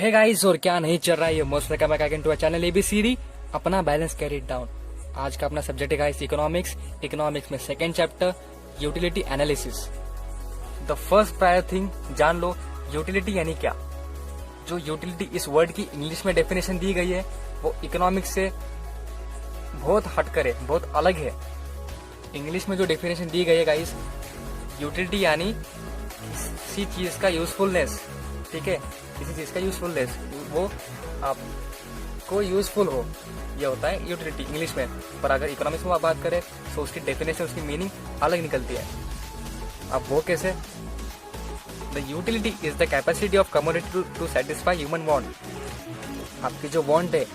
Hey guys, और क्या नहीं चल रहा है। ये most welcome back again to our channel ABCD, अपना बैलेंस कैरी डाउन। आज का अपना सब्जेक्ट है गाइस इकोनॉमिक्स। इकोनॉमिक्स में second chapter utility analysis. The first prior thing जान लो, यूटिलिटी यानी क्या। जो यूटिलिटी इस वर्ड की इंग्लिश में डेफिनेशन दी गई है वो इकोनॉमिक्स से बहुत हटकर है, बहुत अलग है। इंग्लिश में जो डेफिनेशन दी गई है गाइस, यूटिलिटी यानी किसी चीज का यूजफुलनेस, ठीक है, किसी चीज का यूजफुलनेस, वो आपको यूजफुल हो, ये होता है यूटिलिटी इंग्लिश में। पर अगर इकोनॉमिक्स में आप बात करें तो उसकी डेफिनेशन, उसकी मीनिंग अलग निकलती है। अब वो कैसे? The utility is the capacity of commodity to satisfy human want. आपकी जो वांट है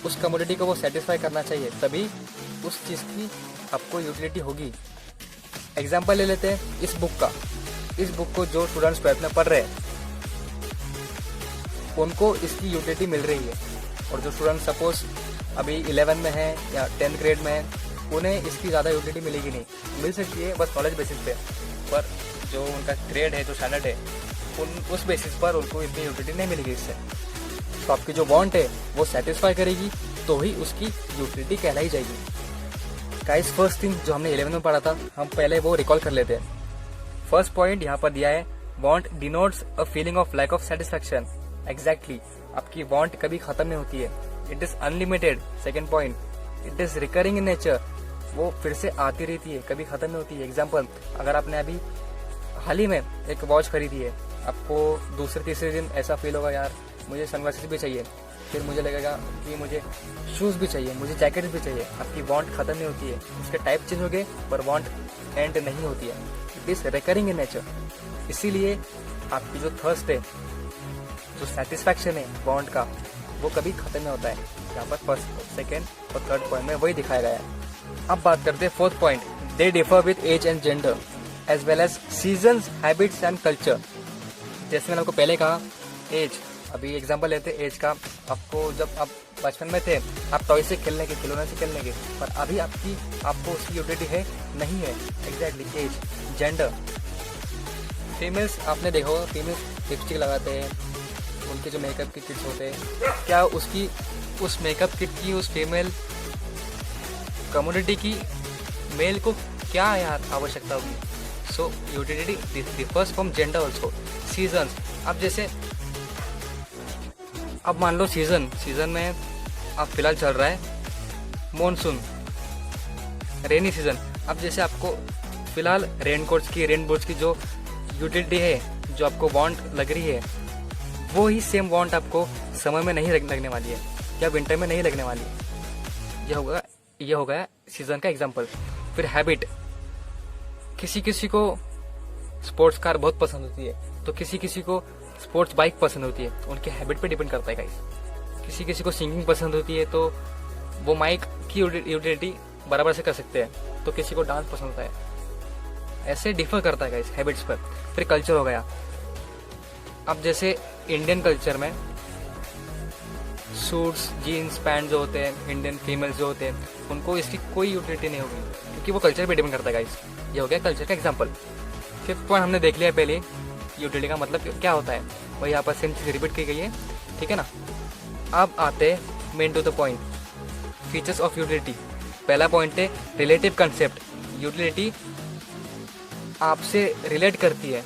उस कमोडिटी को वो सेटिस्फाई करना चाहिए, तभी उस चीज की आपको यूटिलिटी होगी। एग्जाम्पल ले लेते हैं इस बुक का। इस बुक को जो स्टूडेंट्स 12th में पढ़ रहे हैं उनको इसकी यूटिलिटी मिल रही है, और जो स्टूडेंट सपोज अभी 11 में है या 10th ग्रेड में है उन्हें इसकी ज़्यादा यूटिलिटी मिलेगी नहीं। मिल सकती है बस नॉलेज बेसिस पे, पर जो उनका ग्रेड है, जो स्टैंडर्ड है, उस बेसिस पर उनको इतनी यूटिलिटी नहीं मिलेगी इससे। तो आपकी जो वांट है वो सेटिस्फाई करेगी तो ही उसकी यूटिलिटी कहलाई जाएगी। गाइस, फर्स्ट थिंग जो हमने 11 में पढ़ा था, हम पहले वो रिकॉल कर लेते हैं। फर्स्ट पॉइंट यहाँ पर दिया है, want denotes a feeling of lack of satisfaction. Exactly, आपकी वांट कभी खत्म नहीं होती है, it is unlimited. Second point, it is recurring in nature, वो फिर से आती रहती है, कभी खत्म नहीं होती है। एग्जाम्पल, अगर आपने अभी हाल ही में एक वॉच खरीदी है, आपको दूसरे तीसरे दिन ऐसा फील होगा, यार मुझे सनग्लासेस भी चाहिए, फिर मुझे लगेगा कि मुझे शूज भी चाहिए, मुझे जैकेट भी चाहिए। आपकी वांट खत्म नहीं होती है, उसके टाइप चेंज हो गए पर वांट एंड नहीं होती है, it is recurring in nature. इसीलिए आपकी जो थर्स्ट है, जो सेटिस्फैक्शन है वांट का, वो कभी खत्म नहीं होता है। यहाँ पर फर्स्ट, सेकेंड और थर्ड पॉइंट में वही दिखाया गया है। अब बात करते हैं fourth point, they differ with age and gender as well as seasons, habits and culture. जैसे मैंने आपको पहले कहा, एज, अभी एग्जांपल लेते हैं एज का। आपको जब आप बचपन में थे, आप टॉय से खेलने के, खिलौने से खेलने के, पर अभी आपको उसकी यूटिलिटी है नहीं है। Exactly, as, gender. फीमेल्स आपने देखा होगा, फीमेल्स लिपस्टिक लगाते हैं, उनके जो मेकअप के किट्स होते हैं, क्या उसकी उस मेकअप किट की, उस फीमेल कम्युनिटी की मेल को क्या यार आवश्यकता होगी। सो utility differs from gender also. Seasons, अब जैसे अब मान लो सीजन में अब फिलहाल चल रहा है मॉनसून, रेनी सीजन। अब जैसे आपको फिलहाल रेनकोट्स की जो यूटिलिटी है, जो आपको वांट लग रही है, वो ही सेम वांट आपको समर में नहीं लगने वाली है या विंटर में नहीं लगने वाली है। ये हो गया सीजन का एग्जांपल। फिर हैबिट, किसी को स्पोर्ट्स कार बहुत पसंद होती है, तो किसी को स्पोर्ट्स बाइक पसंद होती है, उनके हैबिट पे डिपेंड करता है गाइस। किसी को सिंगिंग पसंद होती है तो वो माइक की यूटिलिटी बराबर से कर सकते हैं, तो किसी को डांस पसंद होता है। ऐसे डिफर करता है गाइस हैबिट्स पर। फिर कल्चर हो गया। अब जैसे इंडियन कल्चर में सूट्स, जीन्स, पैंट जो होते हैं, इंडियन फीमेल्स जो होते हैं, उनको इसकी कोई यूटिलिटी नहीं होगी, क्योंकि वो कल्चर पे डिपेंड करता है गाइस। ये हो गया कल्चर का एग्जांपल। फिफ्थ पॉइंट हमने देख लिया पहले, यूटिलिटी का मतलब क्या होता है, वही यहाँ पर सेम चीज रिपीट की गई है, ठीक है ना। अब आते हैं main to the point, features of utility. पहला पॉइंट है रिलेटिव कंसेप्ट। यूटिलिटी आपसे रिलेट करती है,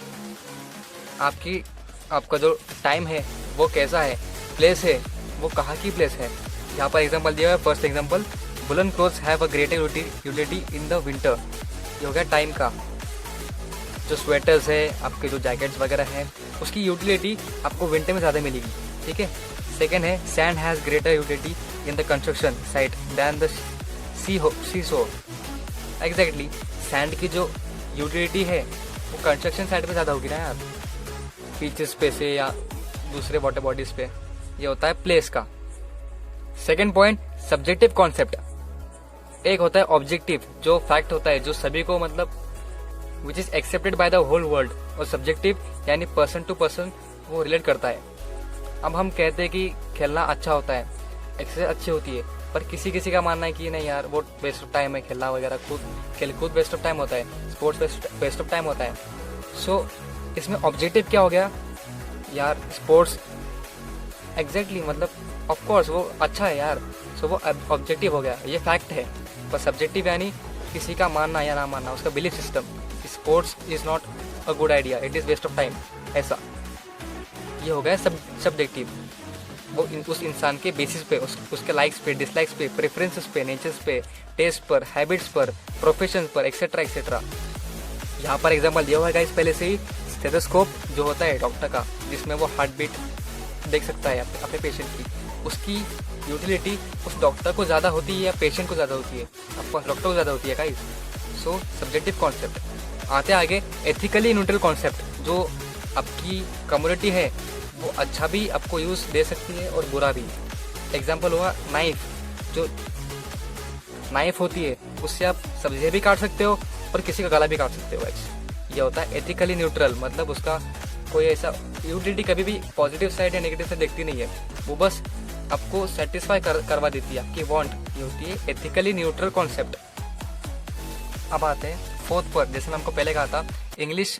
आपका जो टाइम है वो कैसा है, प्लेस है वो कहाँ की प्लेस है। यहाँ पर एग्जांपल दिया हुआ है, first example, woollen clothes have a greater utility in the winter. ये हो गया टाइम का। जो स्वेटर्स है, आपके जो जैकेट्स वगैरह हैं, उसकी यूटिलिटी आपको विंटर में ज़्यादा मिलेगी, ठीक है। सेकेंड है, sand has greater utility in the construction site than the sea shore. Exactly, sand की जो यूटिलिटी है वो कंस्ट्रक्शन साइट पे ज़्यादा होगी ना यार, बीचेस पे से या दूसरे वाटर बॉडीज पे। ये होता है प्लेस का। Second point, subjective concept. एक होता है ऑब्जेक्टिव, जो फैक्ट होता है, जो सभी को मतलब which is accepted by the whole world, और सब्जेक्टिव यानी पर्सन टू पर्सन वो रिलेट करता है। अब हम कहते हैं कि खेलना अच्छा होता है, एक्सरसाइज अच्छी होती है, पर किसी का मानना है कि नहीं यार वो वेस्ट ऑफ टाइम है, खेलना वगैरह, खेलकूद वेस्ट ऑफ टाइम होता है, स्पोर्ट्स वेस्ट ऑफ टाइम होता है। सो इसमें ऑब्जेक्टिव क्या हो गया यार, स्पोर्ट्स एग्जैक्टली मतलब ऑफ कोर्स वो अच्छा है यार, सो वो ऑब्जेक्टिव हो गया, ये फैक्ट है। पर सब्जेक्टिव यानी किसी का मानना या ना मानना, उसका belief system. Sports is not a good idea, it is waste of time, ऐसा ये हो गया सब्जेक्टिव। वो उस इंसान के बेसिस पे, उसके लाइक्स पे, डिसलाइक्स पे, प्रेफरेंसेस पे, नेचर्स पे, टेस्ट पर, हैबिट्स पर, प्रोफेशन पर, एक्सेट्रा एक्सेट्रा। यहाँ पर एग्जाम्पल दिया हुआ है गाइस पहले से ही, स्टेथोस्कोप जो होता है डॉक्टर का, जिसमें वो हार्ट बीट देख सकता है अपने पेशेंट की, उसकी यूटिलिटी उस डॉक्टर को ज़्यादा होती है या पेशेंट को ज़्यादा होती है? ऑफकोर्स डॉक्टर को ज़्यादा होती है गाइस। सो सब्जेक्टिव कॉन्सेप्ट। आते आगे एथिकली न्यूट्रल कॉन्सेप्ट, जो आपकी कम्युनिटी है वो अच्छा भी आपको यूज़ दे सकती है और बुरा भी। एग्जाम्पल हुआ नाइफ, जो नाइफ होती है उससे आप सब्जियाँ भी काट सकते हो और किसी का गला भी काट सकते हो गाइस। ये होता है एथिकली न्यूट्रल, मतलब उसका कोई ऐसा यूटिलिटी कभी भी पॉजिटिव साइड या नेगेटिव साइड देखती नहीं है, वो बस आपको सेटिस्फाई करवा देती है, आपकी वांट। ये होती है एथिकली न्यूट्रल कॉन्सेप्ट। अब आते हैं फोर्थ पर, जैसे मैं आपको पहले कहा था, इंग्लिश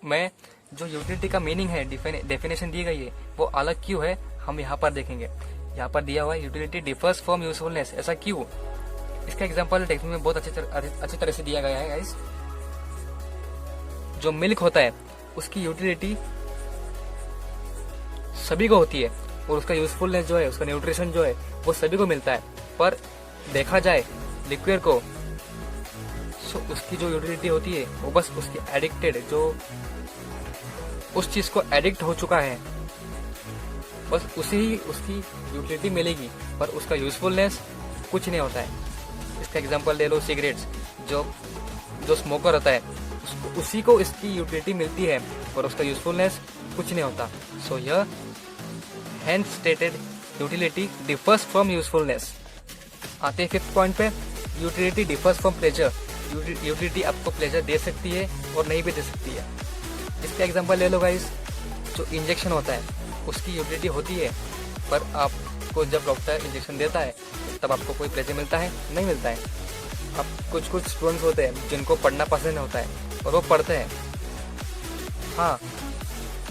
में जो यूटिलिटी का मीनिंग है, डेफिनेशन दी गई है, वो अलग क्यों है हम यहाँ पर देखेंगे। यहाँ पर दिया हुआ है यूटिलिटी डिफर्स फ्रॉम यूजफुलनेस, ऐसा क्यों? इसका एग्जांपल टेक्स्ट में बहुत अच्छी तरह से दिया गया है गाइस। जो मिल्क होता है उसकी यूटिलिटी सभी को होती है और उसका यूजफुलनेस जो है, उसका न्यूट्रिशन जो है वो सभी को मिलता है। पर देखा जाए लिक्विड को, सो उसकी जो यूटिलिटी होती है वो बस उसकी एडिक्टेड, जो उस चीज को एडिक्ट हो चुका है, बस उसे ही उसकी यूटिलिटी मिलेगी, पर उसका यूजफुलनेस कुछ नहीं होता है। इसका एग्जांपल ले लो सिगरेट्स, जो स्मोकर होता है उसी को इसकी यूटिलिटी मिलती है और उसका यूजफुलनेस कुछ नहीं होता। सो यह hand stated utility differs from usefulness. आते हैं फिफ्थ पॉइंट पे, utility differs from pleasure. Utility आपको प्लेजर दे सकती है और नहीं भी दे सकती है। इसका एग्जांपल ले लो गाइस, जो इंजेक्शन होता है उसकी यूटिलिटी होती है, पर आपको जब डॉक्टर इंजेक्शन देता है तब आपको कोई प्लेजर मिलता है? नहीं मिलता है। अब कुछ स्टूडेंट्स होते हैं जिनको पढ़ना पसंद होता है और वो पढ़ते हैं, हाँ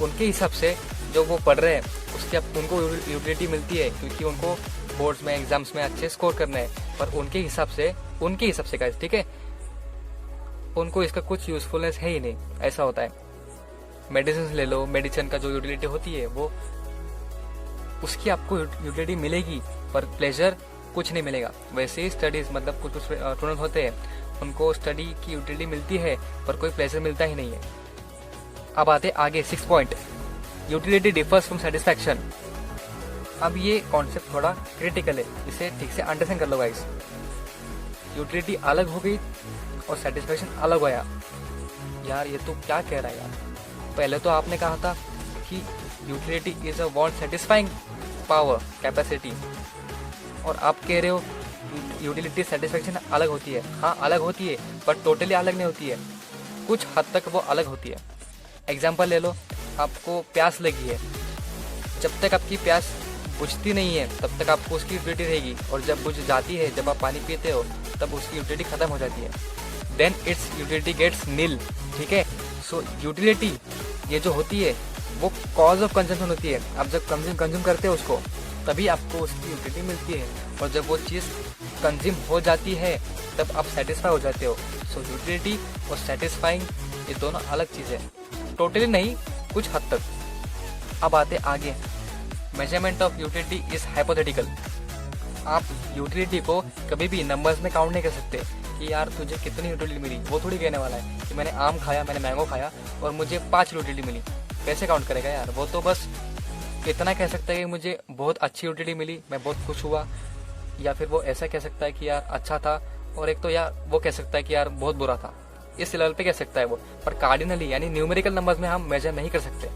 उनके हिसाब से जो वो पढ़ रहे हैं उसकी अब उनको यूटिलिटी मिलती है, क्योंकि उनको बोर्ड्स में, एग्जाम्स में अच्छे स्कोर करने हैं। पर उनके हिसाब से गाइस, ठीक है, उनको इसका कुछ यूजफुलनेस है ही नहीं, ऐसा होता है। मेडिसिन ले लो, मेडिसिन का जो यूटिलिटी होती है वो उसकी आपको यूटिलिटी मिलेगी, पर प्लेजर कुछ नहीं मिलेगा। वैसे ही स्टडीज, मतलब कुछ स्टूडेंट होते हैं उनको स्टडी की यूटिलिटी मिलती है पर कोई प्लेजर मिलता ही नहीं है। अब आते आगे six point, utility differs from satisfaction. अब ये कॉन्सेप्ट थोड़ा क्रिटिकल है, इसे ठीक से अंडरस्टैंड कर लो गाइस। यूटिलिटी अलग हो गई और सेटिस्फैक्शन अलग आया। यार ये तो क्या कह रहा है यार? पहले तो आपने कहा था कि utility is a want satisfying power capacity, और आप कह रहे हो यूटिलिटी सेटिस्फैक्शन अलग होती है। हाँ अलग होती है, पर टोटली अलग नहीं होती है, कुछ हद तक वो अलग होती है। एग्जाम्पल ले लो, आपको प्यास लगी है, जब तक आपकी प्यास बुझती नहीं है तब तक आपको उसकी यूटिलिटी रहेगी, और जब बुझ जाती है, जब आप पानी पीते हो, तब उसकी यूटिलिटी खत्म हो जाती है। देन इट्स यूटिलिटी गेट्स नील, ठीक है। सो यूटिलिटी ये जो होती है वो कॉज ऑफ कंजम्पशन होती है। आप जब कंज्यूम करते हो उसको, तभी आपको उसकी यूटिलिटी मिलती है, और जब वो चीज़ कंज्यूम हो जाती है तब आप सेटिस्फाई हो जाते हो। सो यूटिलिटी और सेटिस्फाइंग ये दोनों अलग चीज़ है, टोटली नहीं, कुछ हद तक। अब आते आगे, measurement of utility is hypothetical. आप यूटिलिटी को कभी भी नंबर्स में काउंट नहीं कर सकते कि यार तुझे कितनी यूटिलिटी मिली। वो थोड़ी कहने वाला है कि मैंने आम खाया, मैंने मैंगो खाया और मुझे 5 यूटिलिटी मिली। कैसे काउंट करेगा यार? वो तो बस इतना कह सकता है कि मुझे बहुत अच्छी यूटिलिटी मिली, मैं बहुत खुश हुआ, या फिर वो ऐसा कह सकता है कि यार अच्छा था, और एक तो यार वो कह सकता है कि यार बहुत बुरा था। इस लेवल पे कह सकता है वो, पर कार्डिनली यानी न्यूमेरिकल नंबर्स में हम मेजर नहीं कर सकते।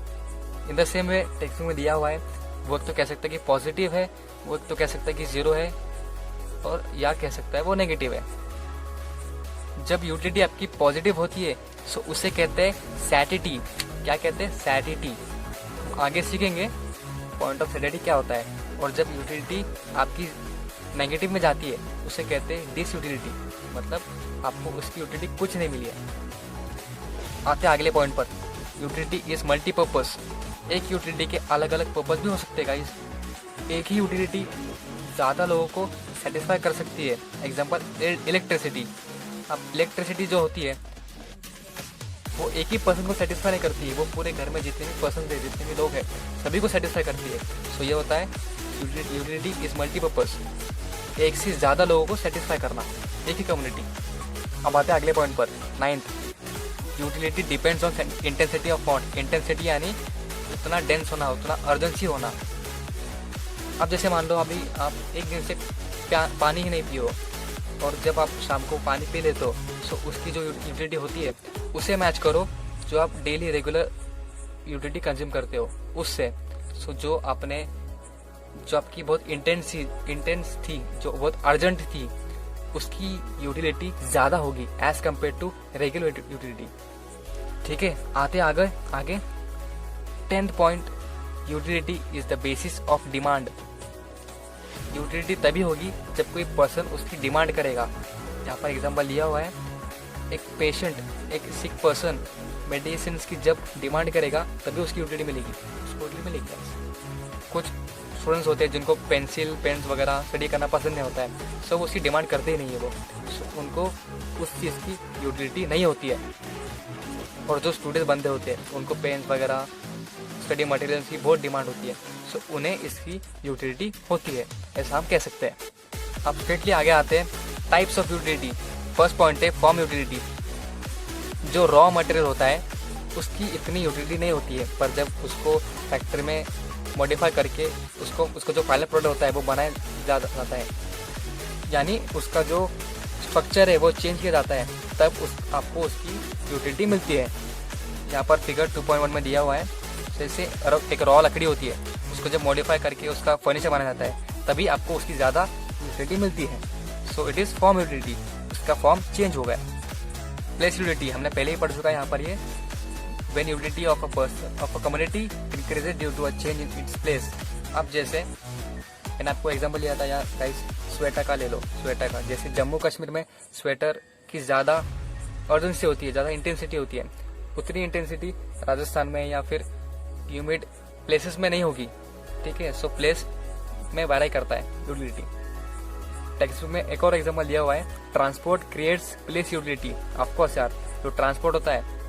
In the same way text में दिया हुआ है, वो तो कह सकता है कि पॉजिटिव है, वो तो कह सकता है कि 0 है, और या कह सकता है वो नेगेटिव है। जब यूटिलिटी आपकी पॉजिटिव होती है सो उसे कहते हैं सैटिटी। क्या कहते हैं? सैटिटी। आगे सीखेंगे पॉइंट ऑफ सैटिटी क्या होता है। और जब यूटिलिटी आपकी नेगेटिव में जाती है उसे कहते हैं डिसयूटिलिटी, मतलब आपको उसकी यूटिलिटी कुछ नहीं मिली है। आते अगले पॉइंट पर, यूटिलिटी इज मल्टीपर्पज। एक यूटिलिटी के अलग अलग पर्पज भी हो सकते हैं गाइस। एक ही यूटिलिटी ज़्यादा लोगों को सेटिस्फाई कर सकती है। Example electricity. अब इलेक्ट्रिसिटी जो होती है वो एक ही पर्सन को सेटिस्फाई नहीं करती है, वो पूरे घर में जितने भी पर्सन है, जितने भी लोग हैं, सभी को सेटिस्फाई करती है। सो ये होता है यूटिलिटी इज मल्टीपर्पज, एक से ज़्यादा लोगों को सेटिस्फाई करना, एक ही कम्युनिटी। अब आते हैं अगले पॉइंट पर, 9th, utility depends on intensity of want. Intensity यानी उतना डेंस होना, उतना अर्जेंसी होना। अब जैसे मान लो अभी आप एक दिन से पानी ही नहीं पियो, और जब आप शाम को पानी पी लेते हो, सो उसकी जो यूटिलिटी होती है उसे मैच करो जो आप डेली रेगुलर यूटिलिटी कंज्यूम करते हो उससे। सो जो आपकी बहुत इंटेंस थी, जो बहुत अर्जेंट थी, उसकी यूटिलिटी ज़्यादा होगी as compare to regular utility. ठीक है, आते आगे 10th point, utility is the basis of demand. Utility तभी होगी जब कोई पर्सन उसकी डिमांड करेगा। यहाँ पर एग्जांपल लिया हुआ है, एक पेशेंट, एक सिक पर्सन मेडिसिन की जब डिमांड करेगा तभी उसकी यूटिलिटी मिलेगी, उसको यूटिलिटी मिलेगी। कुछ स्टूडेंट्स होते हैं जिनको पेंसिल पेन्स वगैरह स्टडी करना पसंद नहीं होता है, सो वो उसकी डिमांड करते ही नहीं है वो, उनको उस चीज़ की यूटिलिटी नहीं होती है। और जो स्टूडेंट्स बंदे होते हैं उनको पेन्स वगैरह स्टडी मटेरियल्स की बहुत डिमांड होती है, सो उन्हें इसकी यूटिलिटी होती है, ऐसा हम कह सकते हैं। अब स्ट्रेटली आगे आते हैं types of utility. First point है फॉर्म यूटिलिटी। जो रॉ मटेरियल होता है उसकी इतनी यूटिलिटी नहीं होती है, पर जब उसको फैक्ट्री में मॉडिफाई करके उसको जो फाइनल प्रोडक्ट होता है वो बनाया जाता है, यानी उसका जो स्ट्रक्चर है वो चेंज किया जाता है, तब आपको उसकी यूटिलिटी मिलती है। यहाँ पर फिगर 2.1 में दिया हुआ है, जैसे एक रॉ लकड़ी होती है, उसको जब मॉडिफाई करके उसका फर्नीचर बनाया जाता है तभी आपको उसकी ज़्यादा यूटिलिटी मिलती है। So it is form utility, उसका फॉर्म चेंज हो गया। प्लेस यूटिलिटी हमने पहले ही पढ़ चुका है यहाँ पर, ये when utility of a community increases due to a change in its place. अब जैसे मैंने आपको एग्जांपल लिया था यार गाइस, स्वेटर का ले लो, स्वेटर का, जैसे जम्मू कश्मीर में स्वेटर की ज़्यादा अर्जेंसी होती है, ज़्यादा इंटेंसिटी होती है, उतनी इंटेंसिटी राजस्थान में या फिर ह्यूमिड प्लेसेस में नहीं होगी। ठीक है, सो प्लेस में वेरी करता है यूटिलिटी। टेक्स्ट बुक में एक और एग्जांपल दिया हुआ है, transport creates place utility. Of course यार, जो ट्रांसपोर्ट होता है,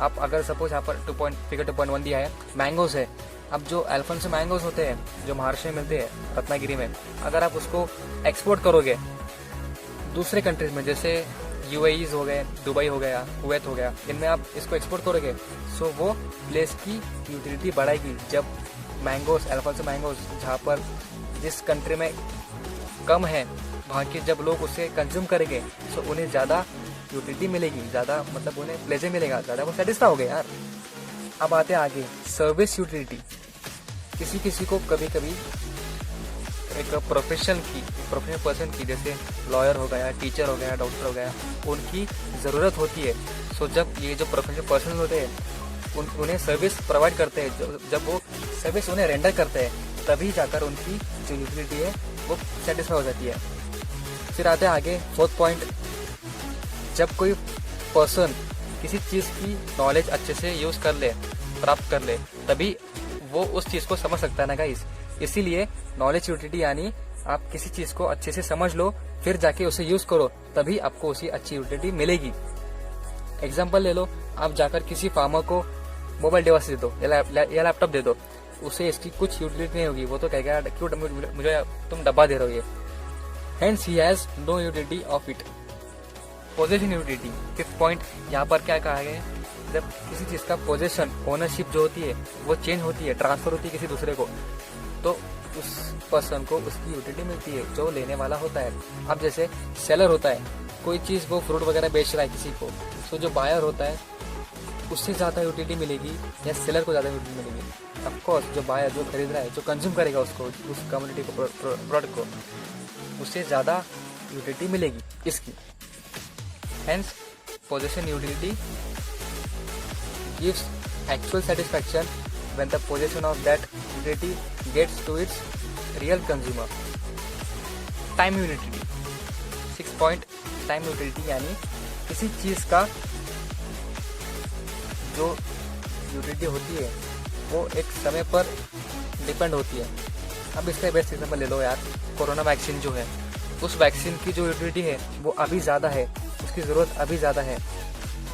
आप अगर सपोज यहाँ पर फिगर 2.1 दिया है, मैंगोज है। अब जो अल्फांसो मैंगोज होते हैं जो महाराष्ट्र में मिलते हैं, रत्नागिरी में, अगर आप उसको एक्सपोर्ट करोगे दूसरे कंट्रीज में, जैसे यूएईज हो गए, दुबई हो गया, कुवैत हो गया, इनमें आप इसको एक्सपोर्ट करोगे, सो वो प्लेस की यूटिलिटी बढ़ाएगी। जब मैंगोज, अल्फांसो मैंगोज जहाँ पर जिस कंट्री में कम है, वहाँ के जब लोग उसे कंज्यूम करेंगे, सो उन्हें ज़्यादा यूटिलिटी मिलेगी, ज़्यादा मतलब उन्हें प्लेजर मिलेगा, ज़्यादा वो सेटिस्फाई हो गए यार। अब आते हैं आगे सर्विस यूटिलिटी। किसी को कभी कभी एक प्रोफेशनल पर्सन की, जैसे लॉयर हो गया, टीचर हो गया, डॉक्टर हो गया, उनकी ज़रूरत होती है। सो जब ये जो प्रोफेशनल पर्सन होते हैं उन्हें सर्विस प्रोवाइड करते हैं, जब वो सर्विस उन्हें रेंडर करते हैं तभी जाकर उनकी जो यूटिलिटी है वो सेटिस्फाई हो जाती है। फिर आते हैं आगे 4th पॉइंट, जब कोई पर्सन किसी चीज़ की नॉलेज अच्छे से यूज़ कर ले, प्राप्त कर ले, तभी वो उस चीज़ को समझ सकता है ना गाइस। इसीलिए नॉलेज यूटिलिटी यानी आप किसी चीज़ को अच्छे से समझ लो, फिर जाके उसे यूज़ करो, तभी आपको उसी अच्छी यूटिलिटी मिलेगी। एग्जाम्पल ले लो, आप जाकर किसी फार्मर को मोबाइल डिवाइस दे दो या लैपटॉप दे दो, उसे इसकी कुछ यूटिलिटी नहीं होगी, वो तो कहेगा क्यों मुझे तुम डब्बा दे रहे हो ये। Hence he has no utility of it. Possession utility 5th point, यहाँ पर क्या कहा गया है, जब किसी चीज़ का पोजेशन, ओनरशिप जो होती है वो चेंज होती है, ट्रांसफर होती है किसी दूसरे को, तो उस पर्सन को उसकी यूटिलिटी मिलती है जो लेने वाला होता है। अब जैसे सेलर होता है, कोई चीज़ वो फ्रूट वगैरह बेच रहा है किसी को, तो जो बायर होता है उससे ज़्यादा यूटिलिटी मिलेगी या सेलर को ज़्यादा यूटिलिटी मिलेगी। ऑफकोर्स जो बायर, जो खरीद रहा है, जो कंज्यूम करेगा उसको, उस कम्युनिटी को, प्रोडक्ट को, उससे ज़्यादा यूटिलिटी मिलेगी इसकी। Hence, possession utility gives actual satisfaction when the possession of that utility gets to its real consumer. Time utility 6th point, time utility यानी किसी चीज़ का जो यूटिलिटी होती है वो एक समय पर डिपेंड होती है। अब इसका बेस्ट एग्जाम्पल ले लो यार, कोरोना वैक्सीन जो है, उस वैक्सीन की जो यूटिलिटी है वो अभी ज़्यादा है, उसकी ज़रूरत अभी ज़्यादा है।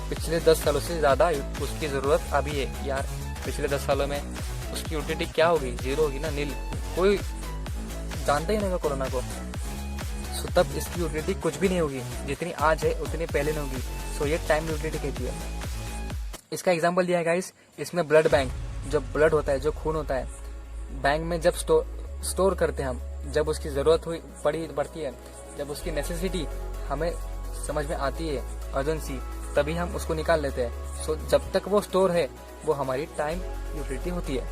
पिछले 10 सालों से ज़्यादा उसकी ज़रूरत अभी है यार। पिछले 10 सालों में उसकी यूटिलिटी क्या होगी? जीरो होगी ना, नील। कोई जानता ही नहीं होगा कोरोना को। सो तब इसकी यूटिलिटी कुछ भी नहीं होगी, जितनी आज है उतनी पहले नहीं होगी। सो ये टाइम यूटिलिटी कहती है। इसका एग्जाम्पल दिया है गाइस, इसमें ब्लड बैंक, जो ब्लड होता है, जो खून होता है, बैंक में जब स्टोर करते हैं हम, जब उसकी ज़रूरत हुई पड़ती है, जब उसकी नेसेसिटी हमें समझ में आती है, अर्जेंसी, तभी हम उसको निकाल लेते हैं। सो जब तक वो स्टोर है वो हमारी टाइम यूटिलिटी होती है।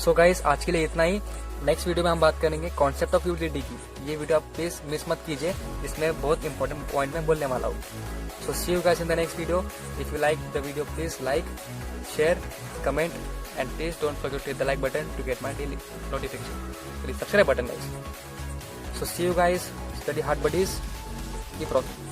सो गाइस आज के लिए इतना ही। नेक्स्ट वीडियो में हम बात करेंगे कॉन्सेप्ट ऑफ यूटिलिटी की। ये वीडियो आप प्लीज मिस मत कीजिए, इसमें बहुत इंपॉर्टेंट पॉइंट मैं बोलने वाला हूँ। So see you guys in the next video. If you like the video please like, share, comment and please don't forget to hit the like button to get my daily notification. Please subscribe button guys. So see you guys, study hard buddies, keep rocking.